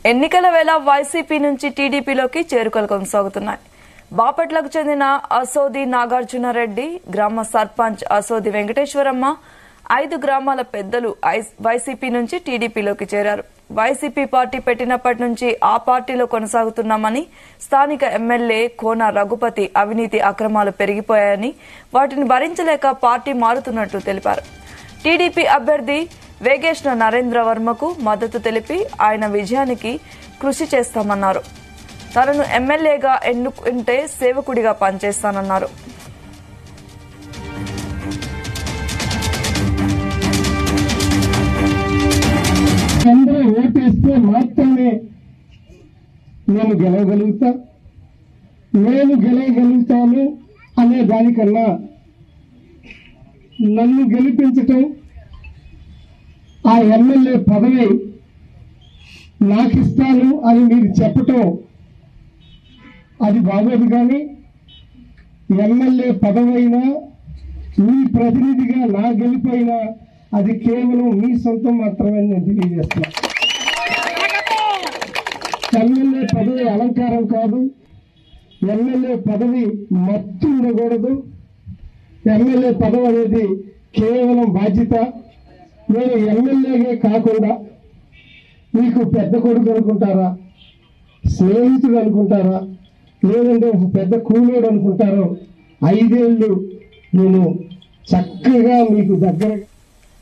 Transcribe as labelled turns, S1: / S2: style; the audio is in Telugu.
S1: ఎన్నికల వేళ వైసీపీ నుంచి టీడీపీలోకి చేరుకలు కొనసాగుతున్నాయి. బాపట్లకు చెందిన అసోది నాగార్జునరెడ్డి, గ్రామ సర్పంచ్ అసోది వెంకటేశ్వరమ్మ, 5 గ్రామాల పెద్దలు వైసీపీ నుంచి టీడీపీలోకి చేరారు. వైసీపీ పార్టీ పెట్టినప్పటి నుంచి ఆ పార్టీలో కొనసాగుతున్నామని, స్థానిక ఎమ్మెల్యే కోన రఘుపతి అవినీతి అక్రమాలు పెరిగిపోయాయని, వాటిని భరించలేక పార్టీ మారుతున్నట్లు తెలిపారు. టీడీపీ అభ్యర్థి వేగేశ్న నరేంద్ర వర్మకు మద్దతు తెలిపి ఆయన విజయానికి కృషి చేస్తామన్నారు. తనను ఎమ్మెల్యేగా ఎన్నుకుంటే సేవకుడిగా పనిచేస్తానన్నారు.
S2: అందరూ ఓటేస్తే మాత్రమే నేను గెలవగలుగుతాను అనే దానికన్నా నన్ను గెలిపించటం, ఆ ఎమ్మెల్యే పదవి నాకిస్తాను అని మీరు చెప్పటం అది బాగోదు. కానీ ఎమ్మెల్యే పదవైనా మీ ప్రతినిధిగా నా గెలిపైనా అది కేవలం మీ సొంతం మాత్రమే నేను తెలియజేస్తున్నా. ఎమ్మెల్యే పదవి అలంకారం కాదు, ఎమ్మెల్యే పదవి మత్తు ఉండకూడదు. ఎమ్మెల్యే పదవి అనేది కేవలం బాధ్యత. నేను ఎమ్మెల్యేగా కాకుండా మీకు పెద్ద కొడుకు అనుకుంటారా, స్నేహితుడు అనుకుంటారా, లేదంటే ఒక పెద్ద కూలోడు అనుకుంటారో, 5 ఏళ్ళు నేను చక్కగా మీకు దగ్గరగా